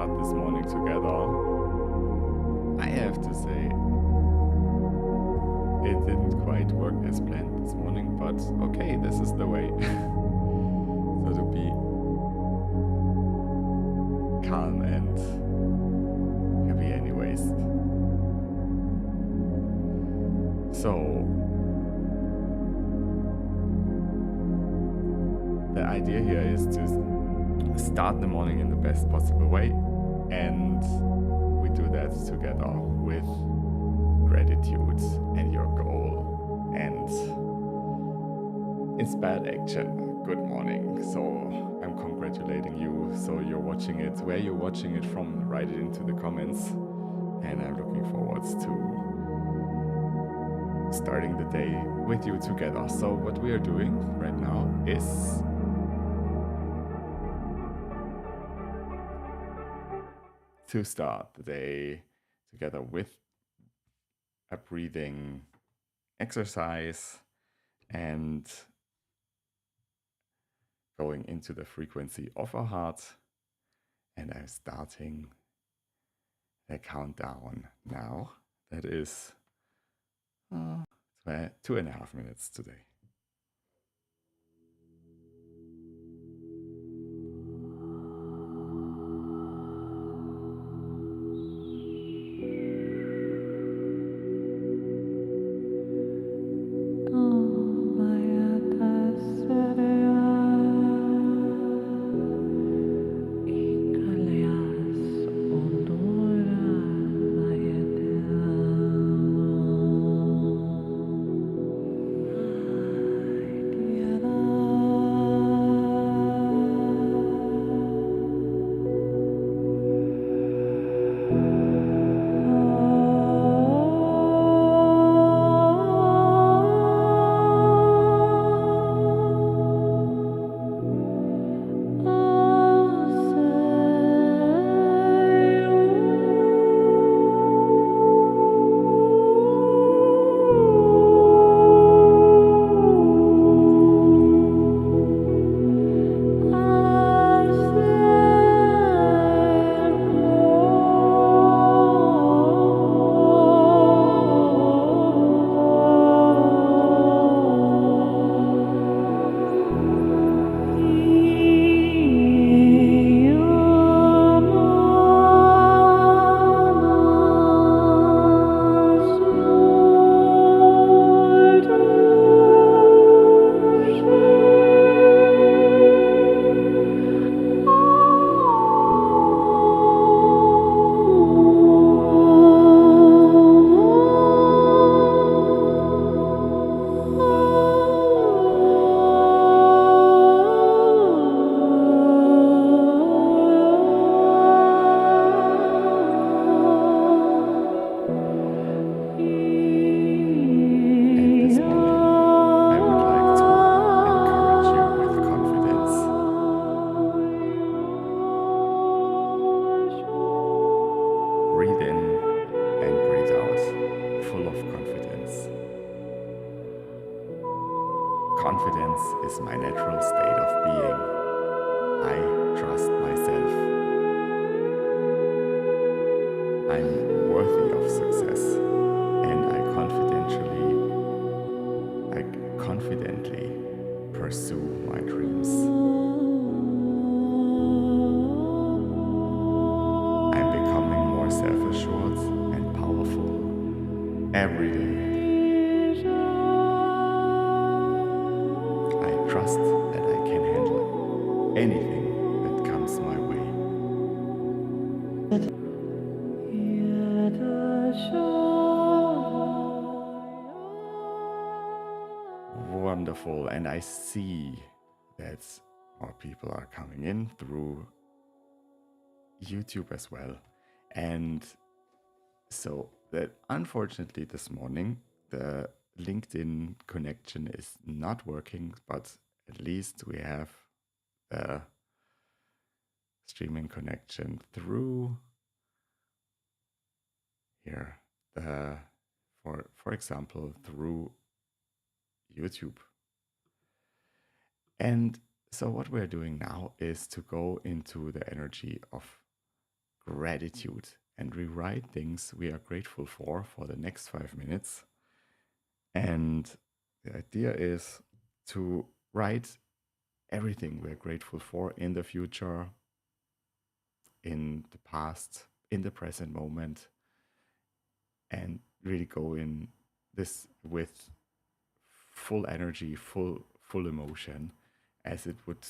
start this morning together. I have to say, it didn't quite work as planned this morning, but okay, this is the way. So to be calm and happy anyways. So the idea here is to start the morning in the best possible way, and we do that together with gratitude and your goal and inspired action. Good morning. So I'm congratulating you. So you're watching it. Where you're watching it from, write it into the comments, and I'm looking forward to starting the day with you together. So what we are doing right now is to start the day together with a breathing exercise and going into the frequency of our heart. And I'm starting the countdown now. That is 2.5 minutes today. Confidence is my natural state of being. I trust myself. I'm worthy of success, and I confidently pursue my dreams. I'm becoming more self-assured and powerful every day. Trust that I can handle anything that comes my way. Wonderful, and I see that more people are coming in through YouTube as well. And so that unfortunately this morning the LinkedIn connection is not working, but at least we have a streaming connection through here, for example, through YouTube. And so what we're doing now is to go into the energy of gratitude and rewrite things we are grateful for the next 5 minutes. And the idea is to write everything we're grateful for in the future, in the past, in the present moment, and really go in this with full energy, full emotion, as it would,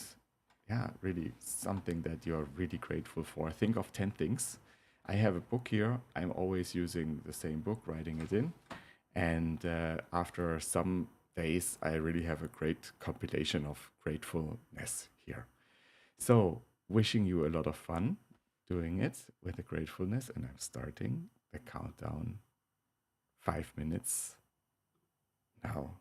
yeah, really something that you're really grateful for. Think of 10 things. I have a book here. I'm always using the same book, writing it in. And after some days, I really have a great compilation of gratefulness here. So, wishing you a lot of fun doing it with the gratefulness. And I'm starting the countdown 5 minutes now.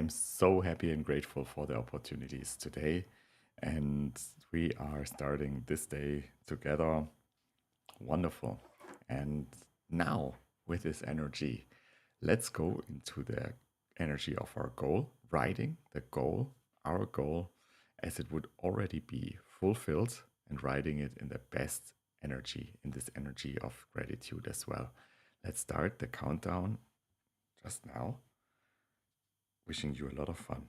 am so happy and grateful for the opportunities today. And we are starting this day together. Wonderful. And now, with this energy, let's go into the energy of our goal, writing the goal, our goal, as it would already be fulfilled, and writing it in the best energy, in this energy of gratitude as well. Let's start the countdown just now. Wishing you a lot of fun.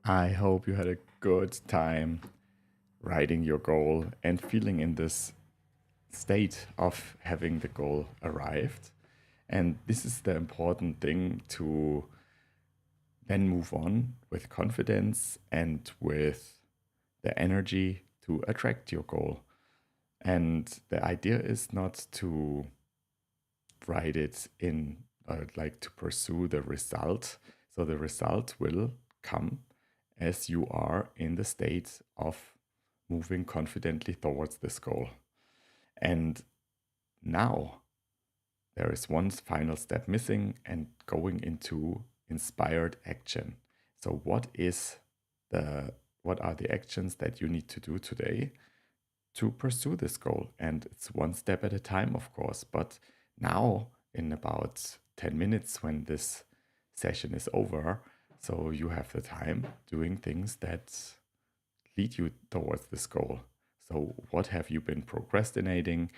I hope you had a good time writing your goal and feeling in this state of having the goal arrived. And this is the important thing to then move on with confidence and with the energy to attract your goal. And the idea is not to write it in, like to pursue the result. So the result will come as you are in the state of moving confidently towards this goal. And now there is one final step missing and going into inspired action. So what are the actions that you need to do today to pursue this goal? And it's one step at a time, of course. But now, in about 10 minutes, when this session is over, so you have the time doing things that lead you towards this goal. So, what have you been procrastinating?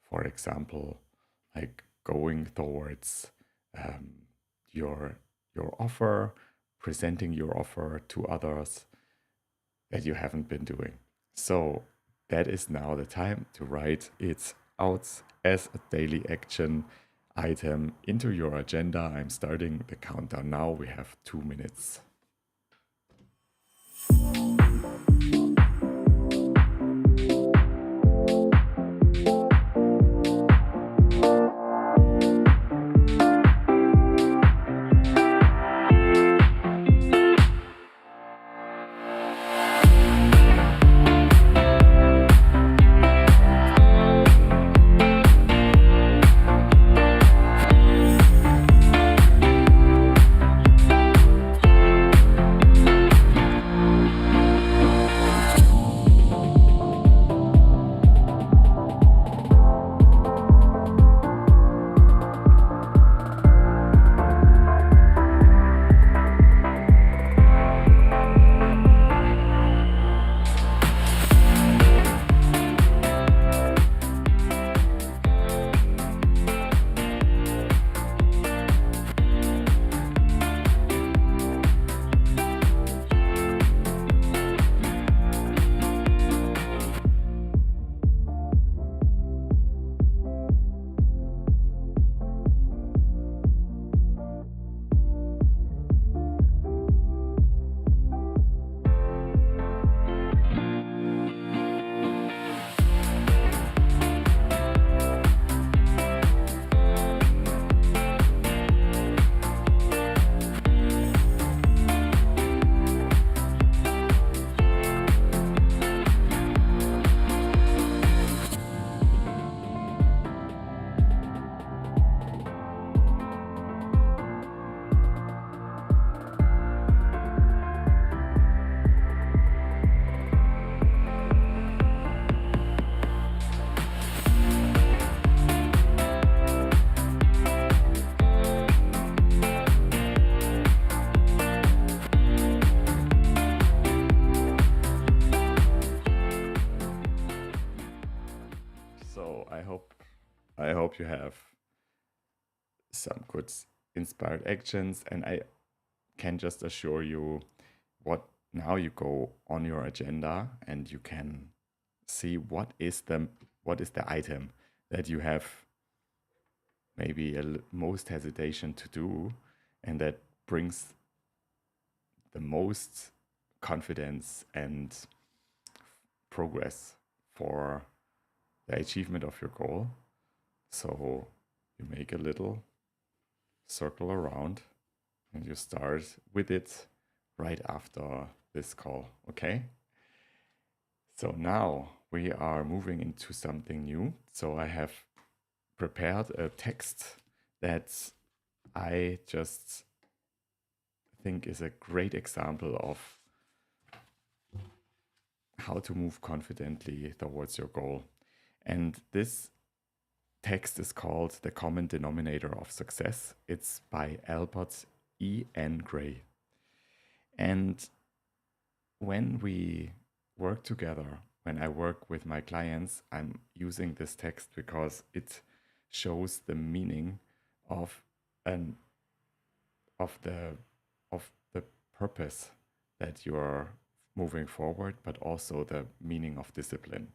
For example, like going towards um, your offer, presenting your offer to others that you haven't been doing. So that is now the time to write it out as a daily action item into your agenda. I'm starting the countdown now. We have 2 minutes. So I hope you have some good inspired actions, and I can just assure you what now you go on your agenda and you can see what is the item that you have maybe most hesitation to do, and that brings the most confidence and progress for the achievement of your goal. So you make a little circle around and you start with it right after this call, okay? So now we are moving into something new. So I have prepared a text that I just think is a great example of how to move confidently towards your goal. And this text is called The Common Denominator of Success. It's by Albert E.N. Gray. And when we work together, when I work with my clients, I'm using this text because it shows the meaning of an of the purpose that you're moving forward, but also the meaning of discipline.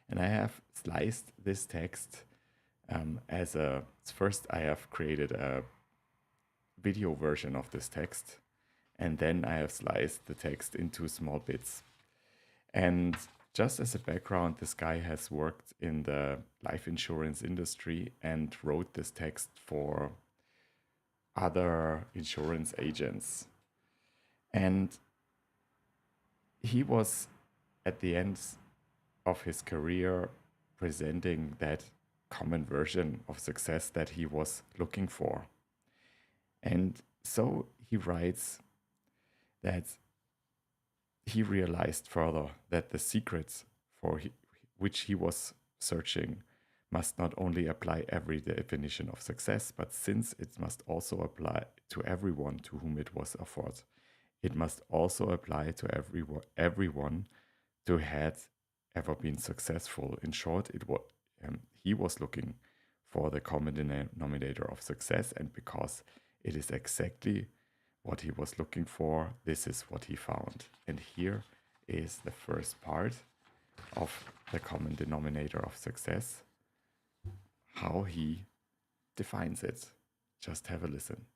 And I have sliced this text as a first, I have created a video version of this text, and then I have sliced the text into small bits. And just as a background, this guy has worked in the life insurance industry and wrote this text for other insurance agents. And he was at the end of his career presenting that common version of success that he was looking for. And so he writes that he realized further that the secrets for which he was searching must not only apply every definition of success, but since it must also apply to everyone to whom it was offered, it must also apply to everyone who had ever been successful. In short, he was looking for the common denominator of success, and because it is exactly what he was looking for, this is what he found. And here is the first part of the common denominator of success, how he defines it. Just have a listen.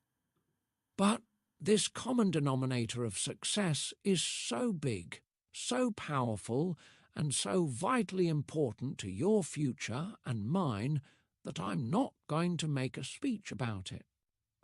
But this common denominator of success is so big, so powerful, and so vitally important to your future and mine that I'm not going to make a speech about it.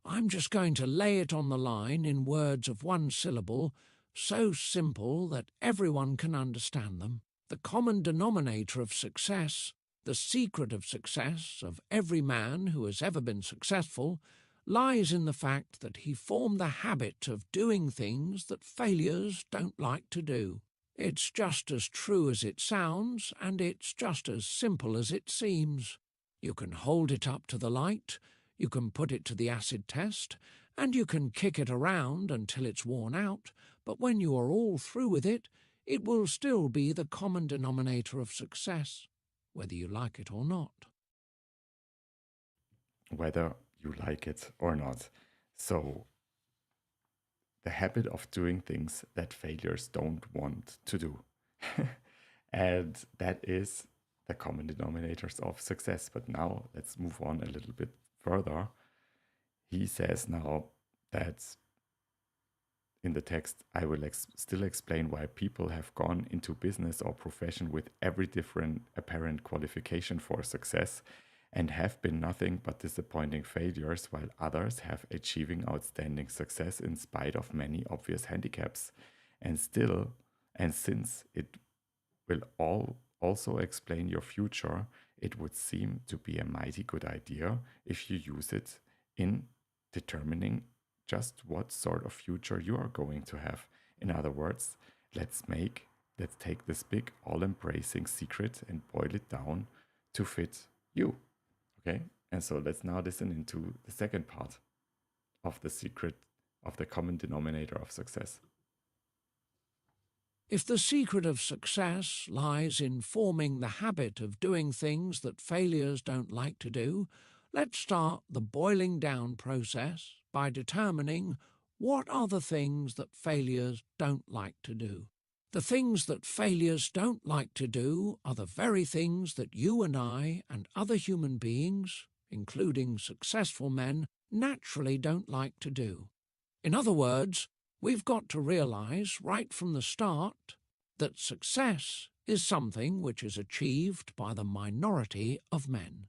I'm just going to lay it on the line in words of one syllable, so simple that everyone can understand them. The common denominator of success, the secret of success of every man who has ever been successful, lies in the fact that he formed the habit of doing things that failures don't like to do. It's just as true as it sounds, and it's just as simple as it seems. You can hold it up to the light, you can put it to the acid test, and you can kick it around until it's worn out, but when you are all through with it, it will still be the common denominator of success, whether you like it or not. Whether you like it or not. So, the habit of doing things that failures don't want to do. And that is the common denominators of success. But now let's move on a little bit further. He says now that in the text, I will still explain why people have gone into business or profession with every different apparent qualification for success and have been nothing but disappointing failures, while others have achieving outstanding success in spite of many obvious handicaps. And since it will also explain your future, it would seem to be a mighty good idea if you use it in determining just what sort of future you are going to have. In other words, let's take this big all-embracing secret and boil it down to fit you. Okay? And so let's now listen into the second part of the secret of the common denominator of success. If the secret of success lies in forming the habit of doing things that failures don't like to do, let's start the boiling down process by determining what are the things that failures don't like to do. The things that failures don't like to do are the very things that you and I and other human beings, including successful men, naturally don't like to do. In other words, we've got to realize right from the start that success is something which is achieved by the minority of men,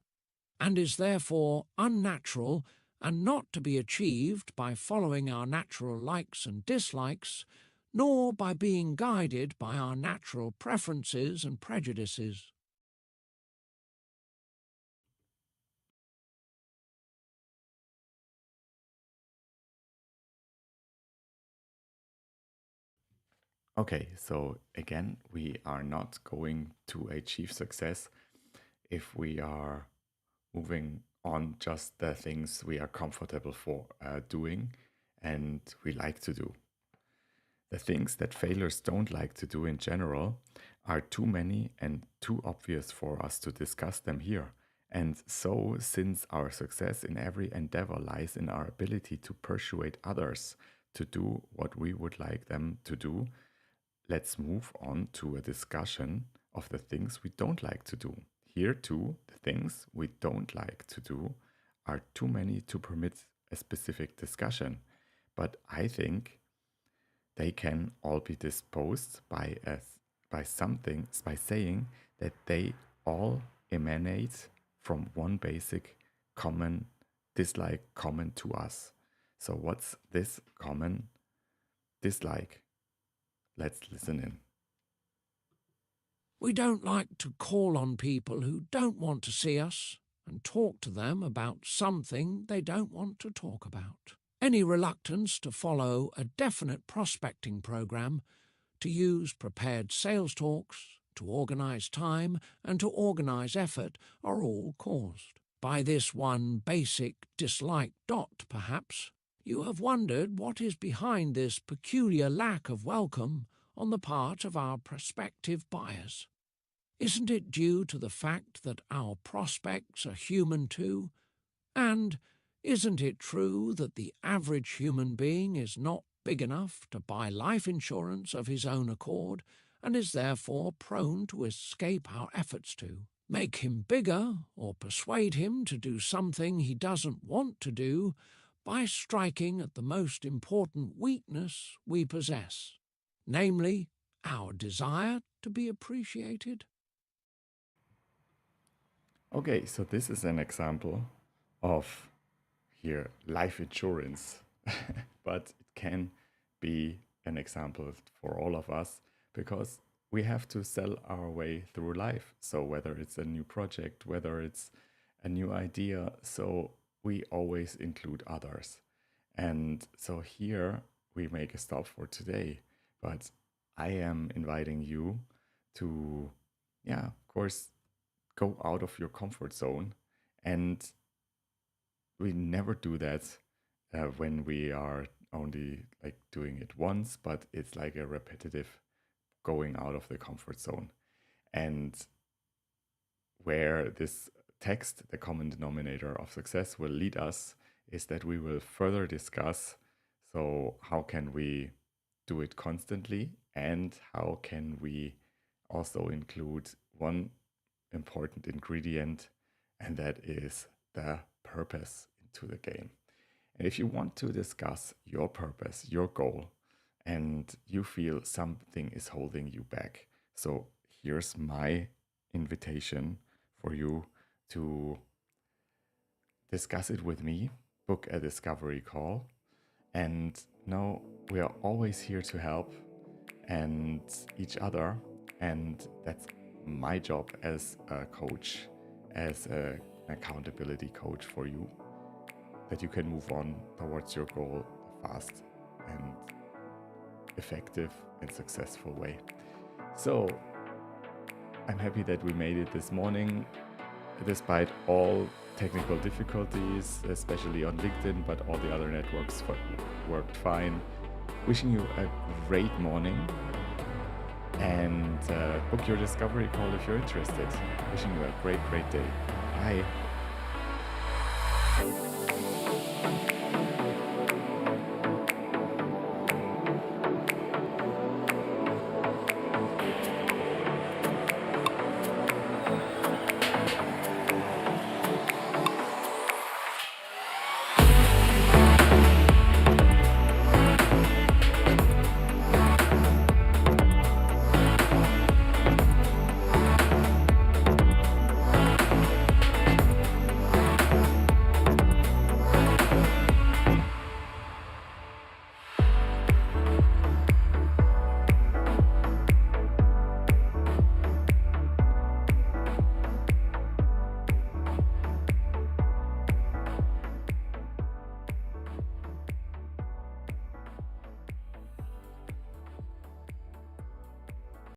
and is therefore unnatural and not to be achieved by following our natural likes and dislikes, nor by being guided by our natural preferences and prejudices. Okay, so again, we are not going to achieve success if we are moving on just the things we are comfortable for doing and we like to do. The things that failures don't like to do in general are too many and too obvious for us to discuss them here. And so, since our success in every endeavor lies in our ability to persuade others to do what we would like them to do, let's move on to a discussion of the things we don't like to do. Here too, the things we don't like to do are too many to permit a specific discussion. But I think they can all be disposed by saying that they all emanate from one basic common dislike common to us. So what's this common dislike? Let's listen in. We don't like to call on people who don't want to see us and talk to them about something they don't want to talk about. Any reluctance to follow a definite prospecting program, to use prepared sales talks, to organise time and to organise effort are all caused by this one basic dislike dot, perhaps. You have wondered what is behind this peculiar lack of welcome on the part of our prospective buyers. Isn't it due to the fact that our prospects are human too? And isn't it true that the average human being is not big enough to buy life insurance of his own accord and is therefore prone to escape our efforts to make him bigger or persuade him to do something he doesn't want to do by striking at the most important weakness we possess, namely our desire to be appreciated? Okay, so this is an example of here life insurance, but it can be an example for all of us because we have to sell our way through life. So whether it's a new project, whether it's a new idea, so we always include others. And so here we make a stop for today, but I am inviting you to, yeah, of course, go out of your comfort zone. And we never do that when we are only like doing it once, but it's like a repetitive going out of the comfort zone. And where this text, the common denominator of success, will lead us is that we will further discuss, so how can we do it constantly, and how can we also include one important ingredient, and that is the purpose into the game. And if you want to discuss your purpose, your goal, and you feel something is holding you back, so here's my invitation for you to discuss it with me, book a discovery call, and know we are always here to help and each other. And that's my job as a coach, as an accountability coach for you, that you can move on towards your goal fast and effective and successful way. So I'm happy that we made it this morning, despite all technical difficulties, especially on LinkedIn, but all the other networks worked fine. Wishing you a great morning, and book your discovery call if you're interested. Wishing you a great day. Bye.